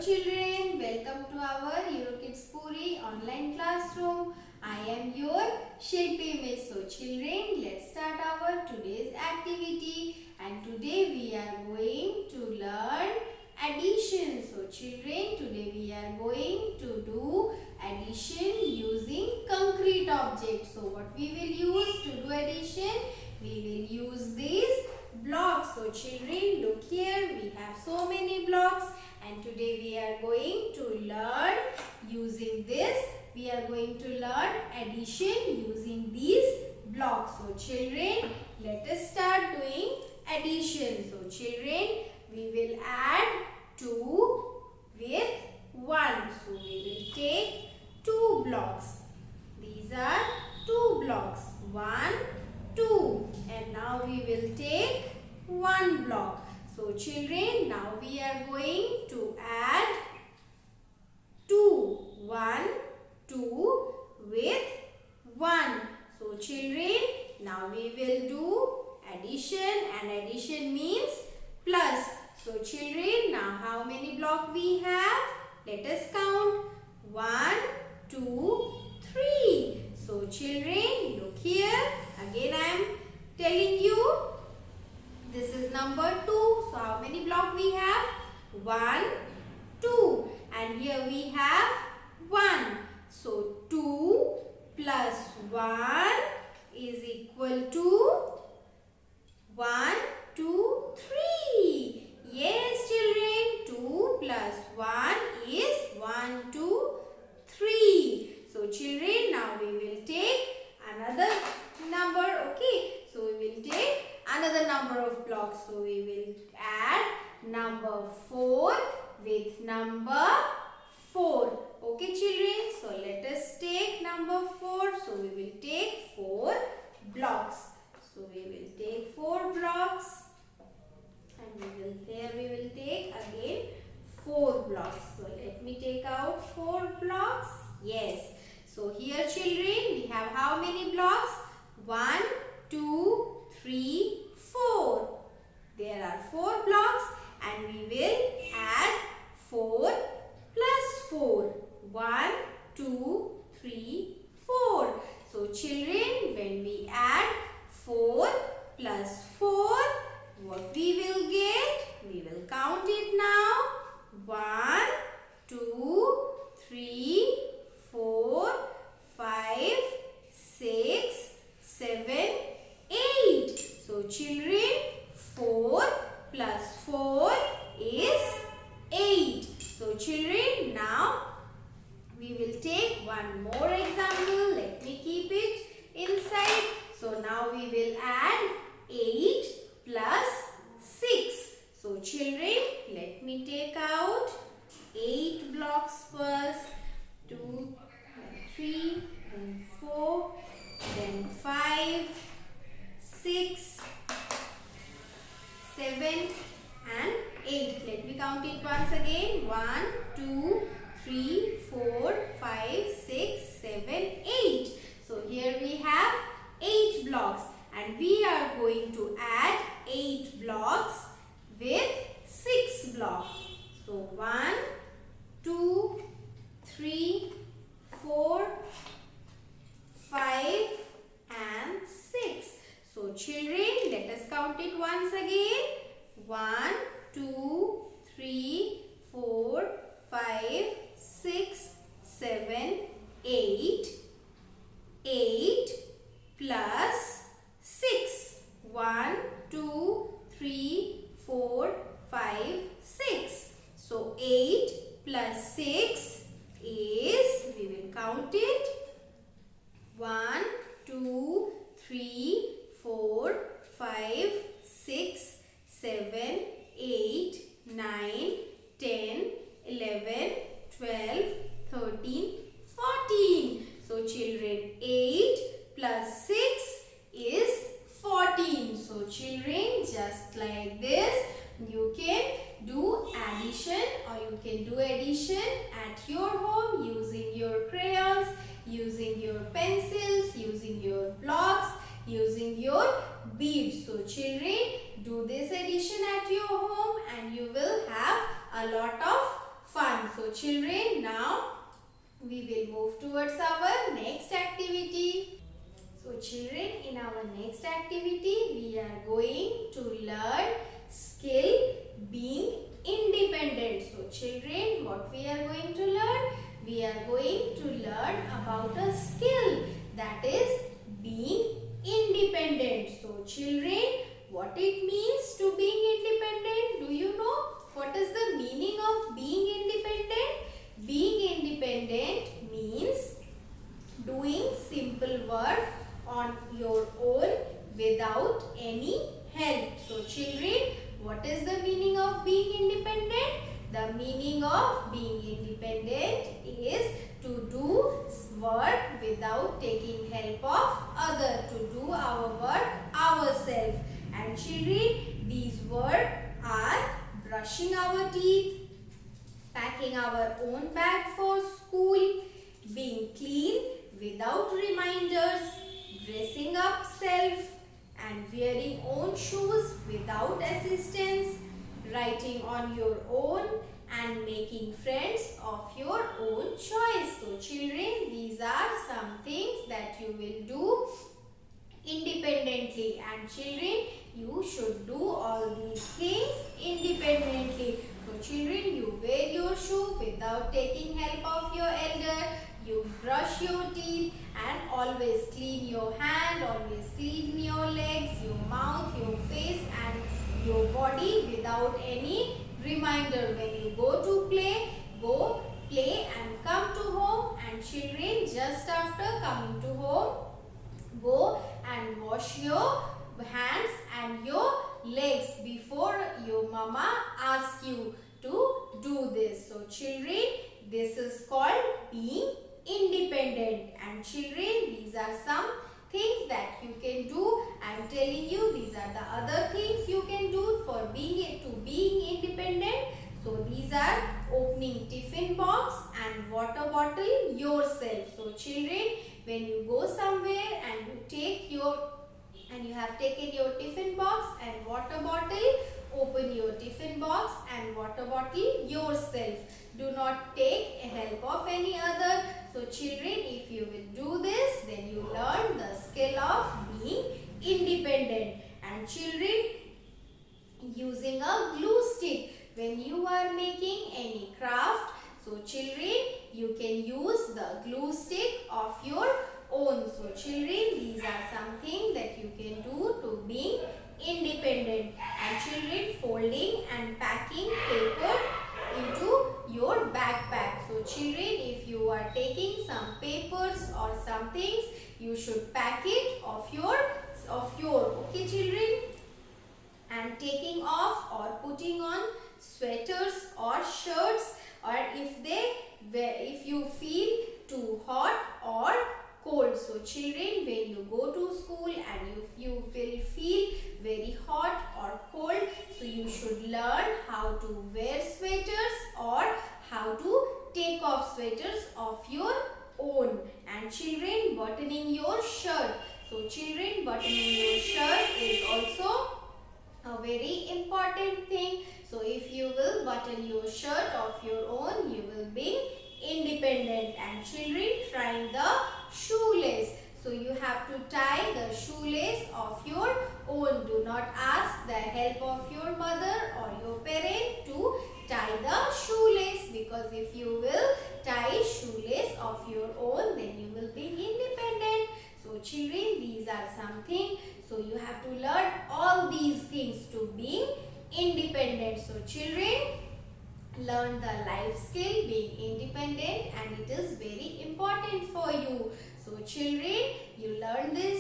children, welcome to our Eurokids Puri online classroom. I am your Shilpi Miss. So children, let's start our today's activity, and today we are going to learn addition. So children, today we are going to do addition using concrete objects. So what we will use to do addition? We will use these blocks. So children, look here, we have so many blocks, and today we are going to learn using this. We are going to learn addition using these blocks. So children, let us start doing addition. So children, we will add 2 with 1. So we will take 2 blocks. These are 2 blocks. 1, 2. And now we will take 1 block. So children, now we are going to add 2. 1, 2 with 1. So children, now we will do addition, and addition means plus. So children, now how many blocks we have? Let us count. 1, 2, 3. So children, look here. Again I am telling you, this is number 2. So how many blocks we have? 1, 2. And here we have 1. So 2 plus 1 is equal to 1, 2, 3. Yes children, 2 plus 1 is 1, 2, 3. So children, now we will take another number. Okay, so we will take another number of blocks. So we will add number 4 with number 4. Okay children, so let us take number 4. So we will take 4 blocks. So we will take 4 blocks, and we will take again 4 blocks. So let me take out 4 blocks. Yes. So here children, we have how many blocks? 1, 2, 3, 4. There are 4 blocks, and we will add 4 plus 4. 1, 2, 3, 4. So children, when we add 4 plus 4, what we will get? We will count it now. 1, 2, 3, 4, 5, 6, 7, 8. So children, 4 plus 4 is 8. So children, now we will take one more example. Let me keep it inside. So now we will add 8 plus 6. So children, let me take out 8 blocks first. 2, 3, then 4, then 5, 6, 7 and 8. Let me count it once again. 1, 2, 3, 4, 5, 6, 7, 8. So here we have 8 blocks, and we are going to add 8 blocks with 6 blocks. So 1, 2, 3, 4, 5 and 6. So children, let us count it once again. 1, 2, 3, 4, 5, 6, 7, 8. 8 plus 6. 1, 2, 3, 4, 5, 6. So 8 plus 6 is, we will count it. 1, 2, 3, 4, 5, 6, 7, 8, 9, 10, 11, 12, 13, 14. So children, 8 plus 6 is 14. So children, just like this, you can do addition, or you can do addition at your home using your crayons, using your pencils, using your blocks, using your beads. So children, do this addition at your home, and you will have a lot of fun. come. So children, now we will move towards our next activity. So children, in our next activity, we are going to learn skill being independent. So children, what we are going to learn? We are going to learn about a skill, that is being independent. So children, what it means to being independent? Do you know? What is the meaning of being independent? Being independent means doing simple work on your own without any help. So children, what is the meaning of being independent? The meaning of being independent is to do work without taking help of other, to do our work ourselves. And children, these work are brushing our teeth, packing our own bag for school, being clean without reminders, dressing up self, and wearing own shoes without assistance, writing on your own, and making friends of your own choice. So children, these are some things that you will do independently, and children, you should do all these things independently. So children, you wear your shoe without taking help of your elder, you brush your teeth, and always clean your hand, always clean your legs, your mouth, your face, and your body without any reminder. When you go to play, go play and come to home. And children, just after coming to home, go and wash your hands and your legs before your mama asks you to do this. So children, this is called being independent. And children, these are some things that you can do. I am telling you, these are the other things you can do for being independent. So these are opening tiffin box and water bottle yourself. So children, when you go somewhere and you have taken your tiffin box and water bottle, open your tiffin box and water bottle yourself. Do not take help of any other. So children, if you will do this, then you learn the skill of being independent. And children, using a glue stick when you are making any craft, so children, you can use the glue stick of your own. So children, these are something that you can do to being independent. And children, folding and packing paper into your backpack. So children, if you are taking some papers or some things, you should pack it of your okay children. And taking off or putting on sweaters or shirts, or if you feel too hot or cold. So children, when you go to school and you will feel very hot or cold, so you should learn how to wear sweaters or how to take off sweaters of your own. And children, buttoning your shirt. So children, buttoning your shirt is also a very important thing. So if you will button your shirt of your own, you will be independent. And children, tying the shoelace. So you have to tie the shoelace of your own. Do not ask the help of your mother or your parent to tie the shoelace, because if you will tie shoelace of your own, then you will be independent. So children, these are something. So you have to learn all these things to being independent. So children, learn the life skill being independent, and it is very important for you. So children, you learn this